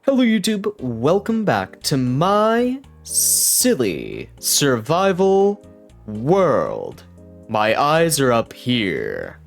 Hello YouTube, welcome back to my silly survival world. My eyes are up here.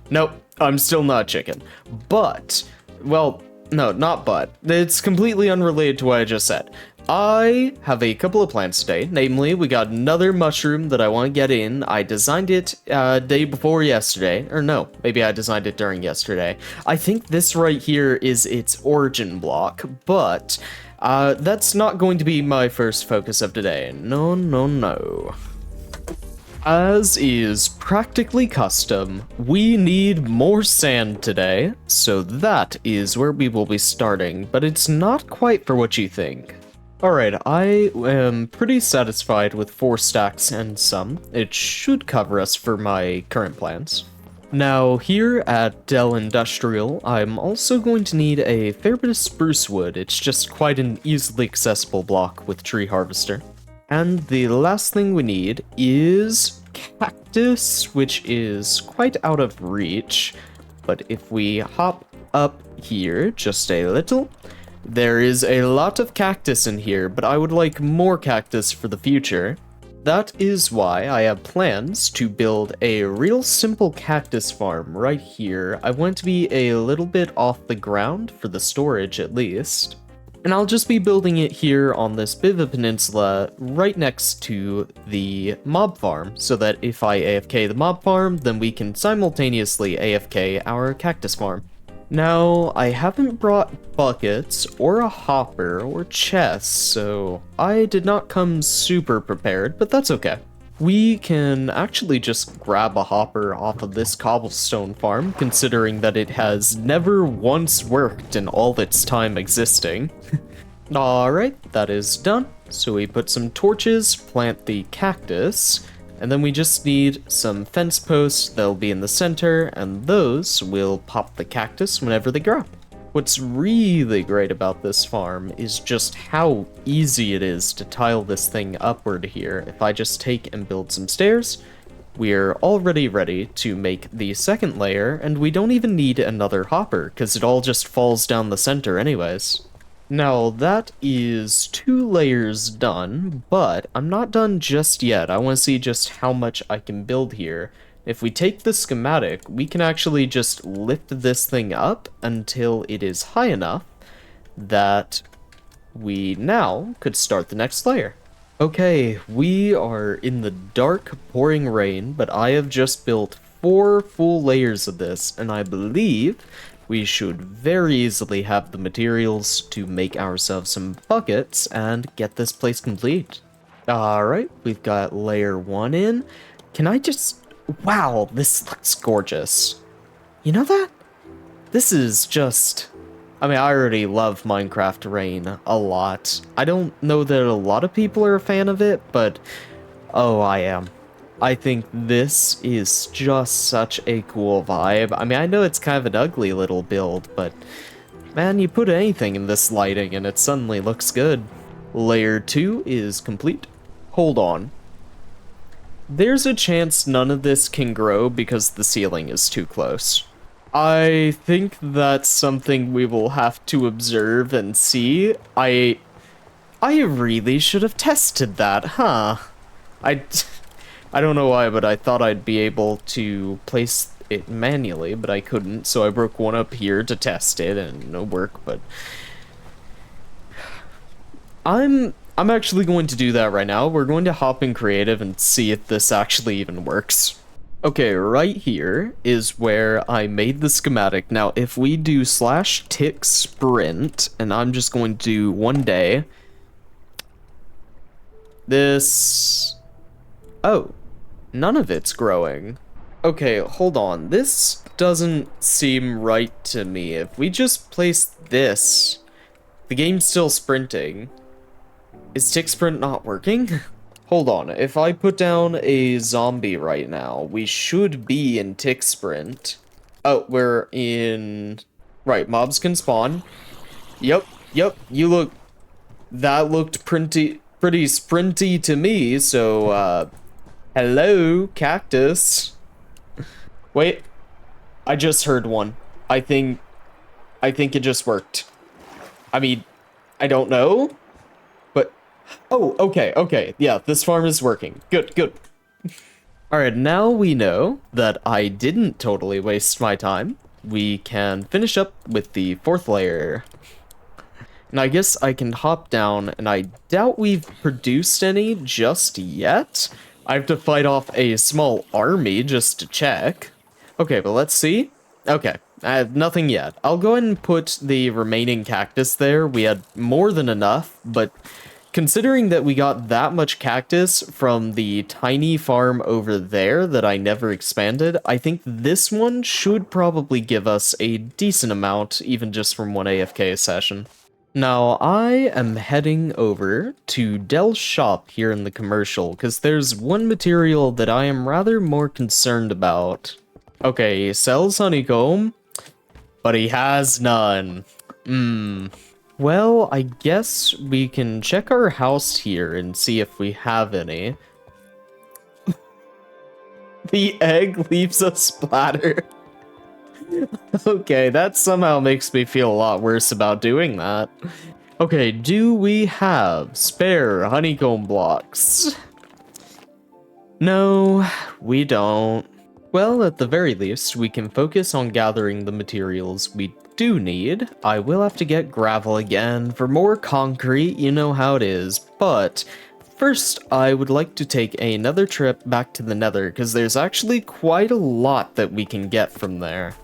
Nope, I'm still not chicken. But, well, no, not but. It's completely unrelated to what I just said. I have a couple of plans today, namely, we got another mushroom that I want to get in. I designed it day before yesterday, or no, maybe I designed it during yesterday. I think this right here is its origin block, but that's not going to be my first focus of today. No, no, no. As is practically custom, we need more sand today, so that is where we will be starting, but it's not quite for what you think. Alright, I am pretty satisfied with 4 stacks and some. It should cover us for my current plans. Now, here at Dell Industrial, I'm also going to need a fair bit of spruce wood. It's just quite an easily accessible block with Tree Harvester. And the last thing we need is cactus, which is quite out of reach. But if we hop up here just a little, there is a lot of cactus in here, but I would like more cactus for the future. That is why I have plans to build a real simple cactus farm right here. I want it to be a little bit off the ground for the storage at least. And I'll just be building it here on this bit of a peninsula right next to the mob farm, so that if I AFK the mob farm, then we can simultaneously AFK our cactus farm. Now, I haven't brought buckets or a hopper or chests, so I did not come super prepared, but that's okay. We can actually just grab a hopper off of this cobblestone farm, considering that it has never once worked in all its time existing. Alright, that is done. So we put some torches, plant the cactus, and then we just need some fence posts that'll be in the center, and those will pop the cactus whenever they grow. What's really great about this farm is just how easy it is to tile this thing upward here. If I just take and build some stairs, we're already ready to make the second layer, and we don't even need another hopper, because it all just falls down the center anyways. Now, that is 2 layers done, but I'm not done just yet. I want to see just how much I can build here. If we take the schematic, we can actually just lift this thing up until it is high enough that we now could start the next layer. Okay, we are in the dark, pouring rain, but I have just built 4 full layers of this, and I believe we should very easily have the materials to make ourselves some buckets and get this place complete. Alright, we've got layer 1 in. Can I just... Wow, this looks gorgeous. You know that? This is just... I mean, I already love Minecraft Rain a lot. I don't know that a lot of people are a fan of it, but... Oh, I am. I think this is just such a cool vibe. I mean, I know it's kind of an ugly little build, but man, you put anything in this lighting and it suddenly looks good. Layer 2 is complete. Hold on. There's a chance none of this can grow because the ceiling is too close. I think that's something we will have to observe and see. I really should have tested that, huh? I don't know why, but I thought I'd be able to place it manually, but I couldn't, so I broke one up here to test it, and no work, but... I'm actually going to do that right now. We're going to hop in creative and see if this actually even works. Okay, right here is where I made the schematic. Now, if we do /tick sprint, and I'm just going to do 1 day, this... Oh. None of it's growing. Okay, hold on. This doesn't seem right to me. If we just place this, the game's still sprinting. Is tick sprint not working? Hold on. If I put down a zombie right now, we should be in tick sprint. Oh, we're in... Right, mobs can spawn. Yep, you look... That looked pretty sprinty to me, so, hello, cactus. Wait, I just heard one. I think it just worked. I mean, I don't know, but... Oh, okay, yeah, this farm is working. Good. Alright, now we know that I didn't totally waste my time. We can finish up with the 4th layer. And I guess I can hop down, and I doubt we've produced any just yet. I have to fight off a small army just to check. Okay, but let's see. Okay, I have nothing yet. I'll go ahead and put the remaining cactus there. We had more than enough, but considering that we got that much cactus from the tiny farm over there that I never expanded, I think this one should probably give us a decent amount, even just from one AFK session. Now, I am heading over to Dell's shop here in the commercial, because there's one material that I am rather more concerned about. Okay, he sells honeycomb, but he has none. Well, I guess we can check our house here and see if we have any. The egg leaves a splatter. Okay, that somehow makes me feel a lot worse about doing that. Okay, do we have spare honeycomb blocks? No, we don't. Well, at the very least, we can focus on gathering the materials we do need. I will have to get gravel again for more concrete, you know how it is, but first, I would like to take another trip back to the Nether, because there's actually quite a lot that we can get from there.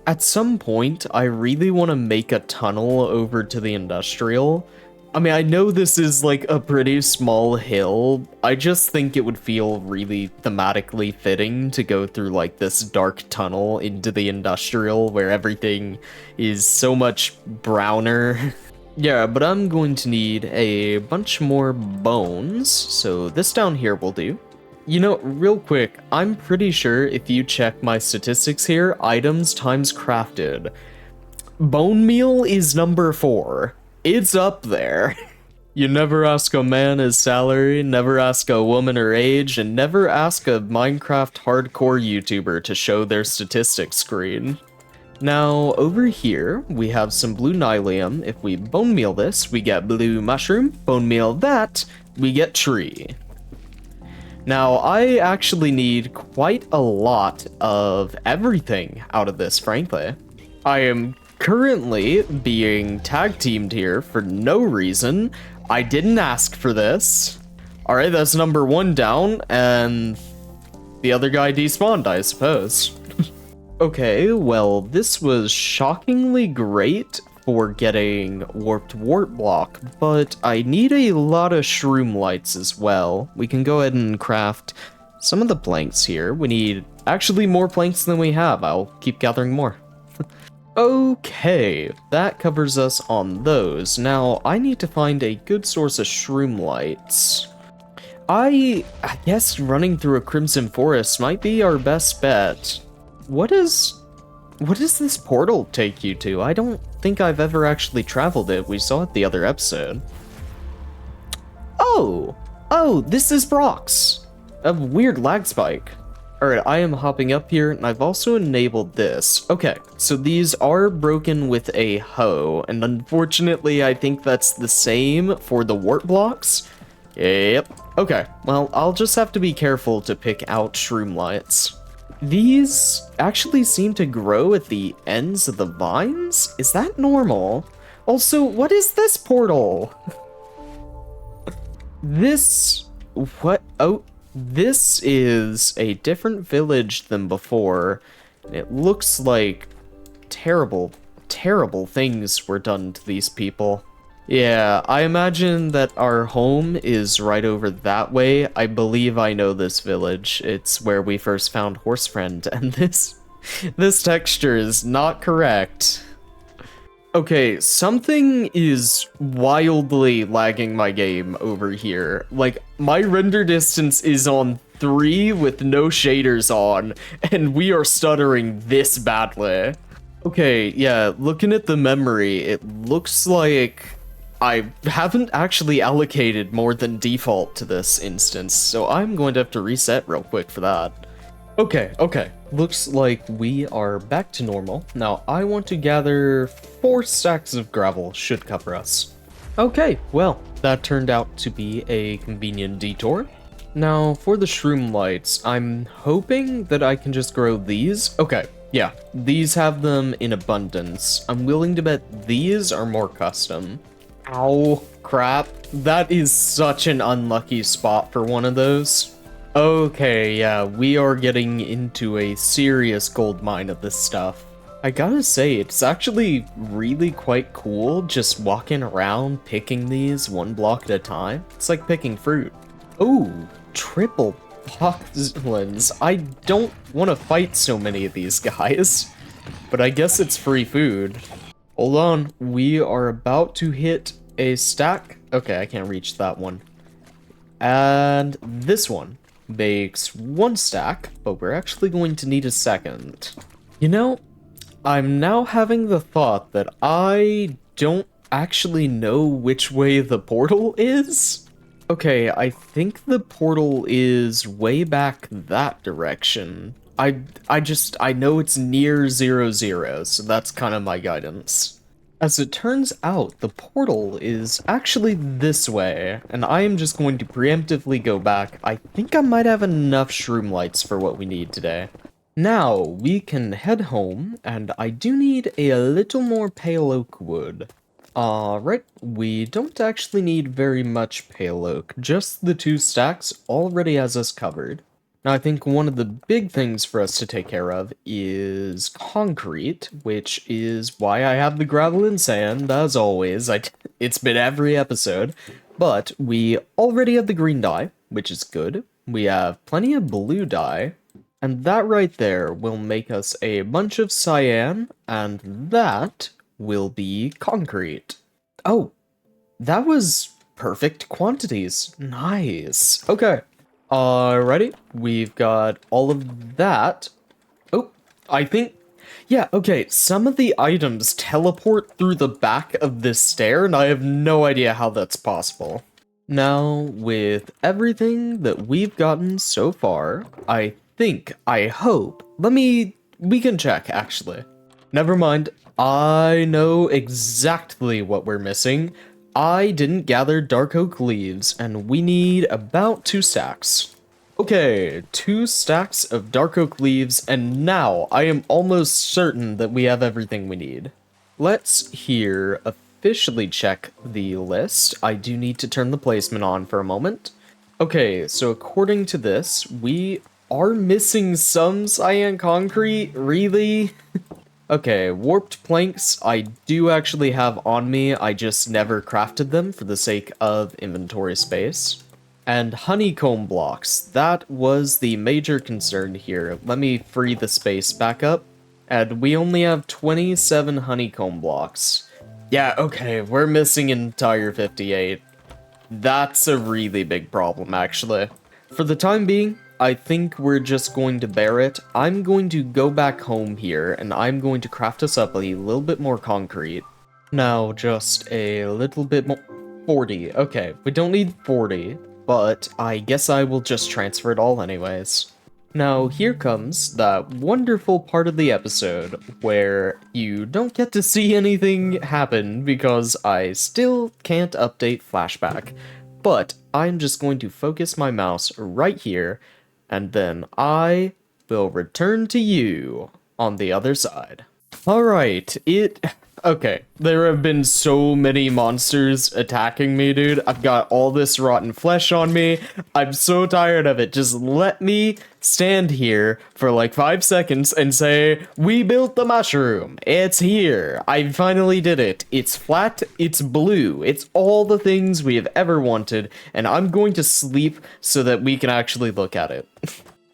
At some point, I really want to make a tunnel over to the industrial. I mean, I know this is like a pretty small hill. I just think it would feel really thematically fitting to go through like this dark tunnel into the industrial where everything is so much browner. Yeah, but I'm going to need a bunch more bones, so this down here will do. You know, real quick, I'm pretty sure if you check my statistics here, items times crafted, bone meal is number 4. It's up there. You never ask a man his salary, never ask a woman her age, and never ask a Minecraft hardcore YouTuber to show their statistics screen. Now, over here, we have some blue nylium. If we bone meal this, we get blue mushroom. Bone meal that, we get tree. Now, I actually need quite a lot of everything out of this, frankly. I am currently being tag teamed here for no reason. I didn't ask for this. Alright, that's number 1 down, and the other guy despawned, I suppose. Okay, well, this was shockingly great for getting warped wart block, but I need a lot of shroom lights as well. We can go ahead and craft some of the planks here. We need actually more planks than we have. I'll keep gathering more. Okay, that covers us on those. Now, I need to find a good source of shroom lights. I guess running through a crimson forest might be our best bet. What does this portal take you to? I don't think I've ever actually traveled it. We saw it the other episode. Oh, this is Brock's. A weird lag spike. Alright, I am hopping up here, and I've also enabled this. Okay, so these are broken with a hoe, and unfortunately I think that's the same for the wart blocks. Yep. Okay, well, I'll just have to be careful to pick out shroom lights. These actually seem to grow at the ends of the vines? Is that normal? Also, what is this portal? What? Oh, this is a different village than before. It looks like terrible, terrible things were done to these people. Yeah, I imagine that our home is right over that way. I believe I know this village. It's where we first found Horsefriend, and this texture is not correct. Okay, something is wildly lagging my game over here. Like, my render distance is on 3 with no shaders on, and we are stuttering this badly. Okay, yeah, looking at the memory, it looks like I haven't actually allocated more than default to this instance, so I'm going to have to reset real quick for that. Okay. Looks like we are back to normal. Now, I want to gather 4 stacks of gravel. Should cover us. Okay, well, that turned out to be a convenient detour. Now, for the shroom lights, I'm hoping that I can just grow these. Okay, yeah, these have them in abundance. I'm willing to bet these are more custom. Ow, crap. That is such an unlucky spot for one of those. Okay, yeah, we are getting into a serious gold mine of this stuff. I gotta say, it's actually really quite cool just walking around picking these one block at a time. It's like picking fruit. Oh, triple boxlins. I don't want to fight so many of these guys, but I guess it's free food. Hold on, we are about to hit a stack. Okay, I can't reach that one. And this one makes 1 stack, but we're actually going to need a second. You know, I'm now having the thought that I don't actually know which way the portal is. Okay, I think the portal is way back that direction. I know it's near 00, so that's kind of my guidance. As it turns out, the portal is actually this way, and I am just going to preemptively go back. I think I might have enough shroom lights for what we need today. Now, we can head home, and I do need a little more pale oak wood. Right, we don't actually need very much pale oak, just the 2 stacks already has us covered. Now, I think one of the big things for us to take care of is concrete, which is why I have the gravel and sand, as always. It's been every episode. But we already have the green dye, which is good. We have plenty of blue dye, and that right there will make us a bunch of cyan, and that will be concrete. Oh, that was perfect quantities. Nice. Okay. Alrighty, we've got all of that. Oh, I think, yeah, okay, some of the items teleport through the back of this stair, and I have no idea how that's possible. Now, with everything that we've gotten so far, I hope, we can check, actually. Never mind, I know exactly what we're missing. I didn't gather dark oak leaves, and we need about 2 stacks. Okay, 2 stacks of dark oak leaves, and now I am almost certain that we have everything we need. Let's here officially check the list. I do need to turn the placement on for a moment. Okay, so according to this, we are missing some cyan concrete, really? Okay, warped planks I do actually have on me, I just never crafted them for the sake of inventory space. And honeycomb blocks, that was the major concern here. Let me free the space back up. And we only have 27 honeycomb blocks. Yeah, okay, we're missing an entire 58. That's a really big problem, actually. For the time being, I think we're just going to bear it. I'm going to go back home here, and I'm going to craft us up a little bit more concrete. Now, just a little bit more... 40. Okay, we don't need 40, but I guess I will just transfer it all anyways. Now, here comes that wonderful part of the episode where you don't get to see anything happen because I still can't update flashback. But I'm just going to focus my mouse right here, and then I will return to you on the other side. Alright, okay, there have been so many monsters attacking me, dude. I've got all this rotten flesh on me. I'm so tired of it. Just let me stand here for like 5 seconds and say, we built the mushroom. It's here. I finally did it. It's flat, it's blue, it's all the things we have ever wanted, and I'm going to sleep so that we can actually look at it.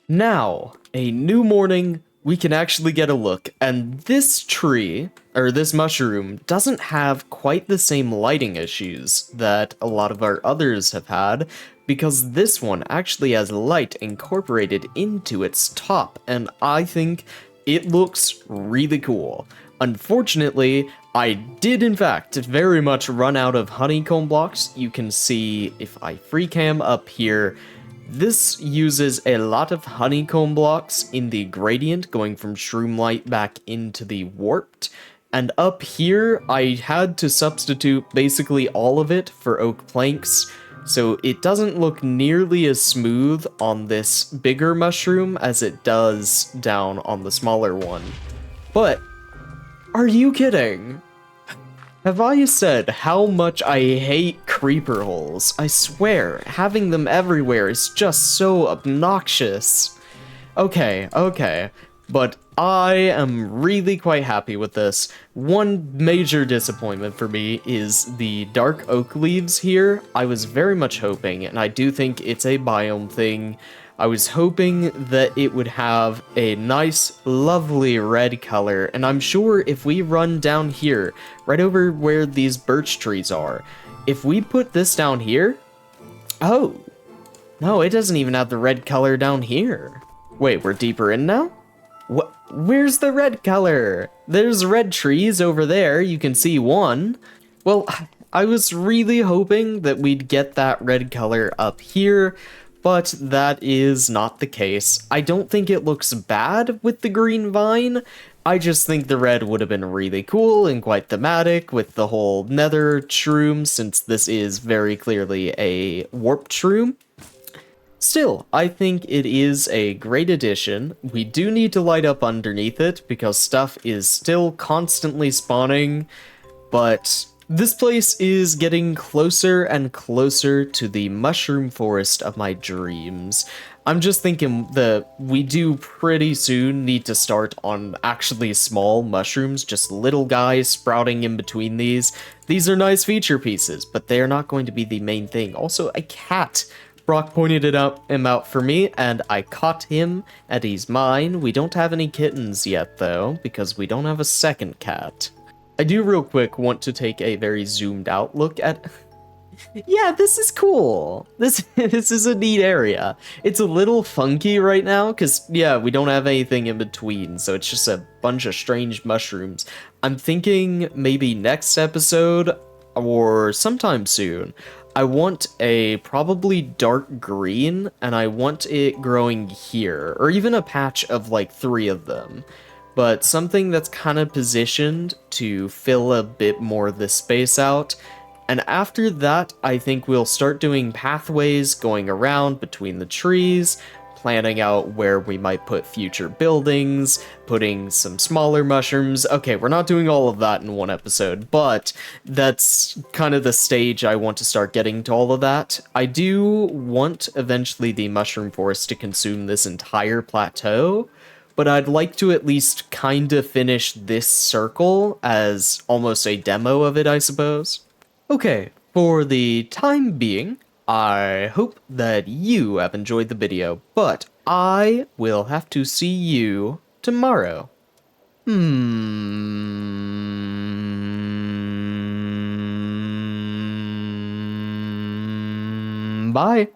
Now, a new morning, we can actually get a look, and this tree, or this mushroom, doesn't have quite the same lighting issues that a lot of our others have had, because this one actually has light incorporated into its top, and I think it looks really cool. Unfortunately, I did in fact very much run out of honeycomb blocks. You can see if I free cam up here, This uses a lot of honeycomb blocks in the gradient going from shroom light back into the warped. And up here, I had to substitute basically all of it for oak planks, so it doesn't look nearly as smooth on this bigger mushroom as it does down on the smaller one. But, are you kidding? Have I said how much I hate creeper holes? I swear, having them everywhere is just so obnoxious. Okay, but I am really quite happy with this. One major disappointment for me is the dark oak leaves here. I was very much hoping, and I do think it's a biome thing, I was hoping that it would have a nice, lovely red color, and I'm sure if we run down here, right over where these birch trees are, if we put this down here... Oh, no, it doesn't even have the red color down here. Wait, we're deeper in now? What? Where's the red color? There's red trees over there, you can see one. Well, I was really hoping that we'd get that red color up here, but that is not the case. I don't think it looks bad with the green vine. I just think the red would have been really cool and quite thematic with the whole nether shroom, since this is very clearly a warped shroom. Still, I think it is a great addition. We do need to light up underneath it because stuff is still constantly spawning, but this place is getting closer and closer to the mushroom forest of my dreams. I'm just thinking that we do pretty soon need to start on actually small mushrooms, just little guys sprouting in between these. These are nice feature pieces, but they're not going to be the main thing. Also, a cat. Brock pointed him out for me, and I caught him, and he's mine. We don't have any kittens yet, though, because we don't have a second cat. I do real quick want to take a very zoomed out look at... Yeah, this is cool. This is a neat area. It's a little funky right now, because, yeah, we don't have anything in between, so it's just a bunch of strange mushrooms. I'm thinking maybe next episode, or sometime soon, I want a probably dark green, and I want it growing here, or even a patch of like 3 of them. But something that's kind of positioned to fill a bit more of the space out. And after that, I think we'll start doing pathways going around between the trees, planning out where we might put future buildings, putting some smaller mushrooms. Okay, we're not doing all of that in one episode, but that's kind of the stage I want to start getting to all of that. I do want eventually the mushroom forest to consume this entire plateau, but I'd like to at least kind of finish this circle as almost a demo of it, I suppose. Okay, for the time being, I hope that you have enjoyed the video, but I will have to see you tomorrow. Bye.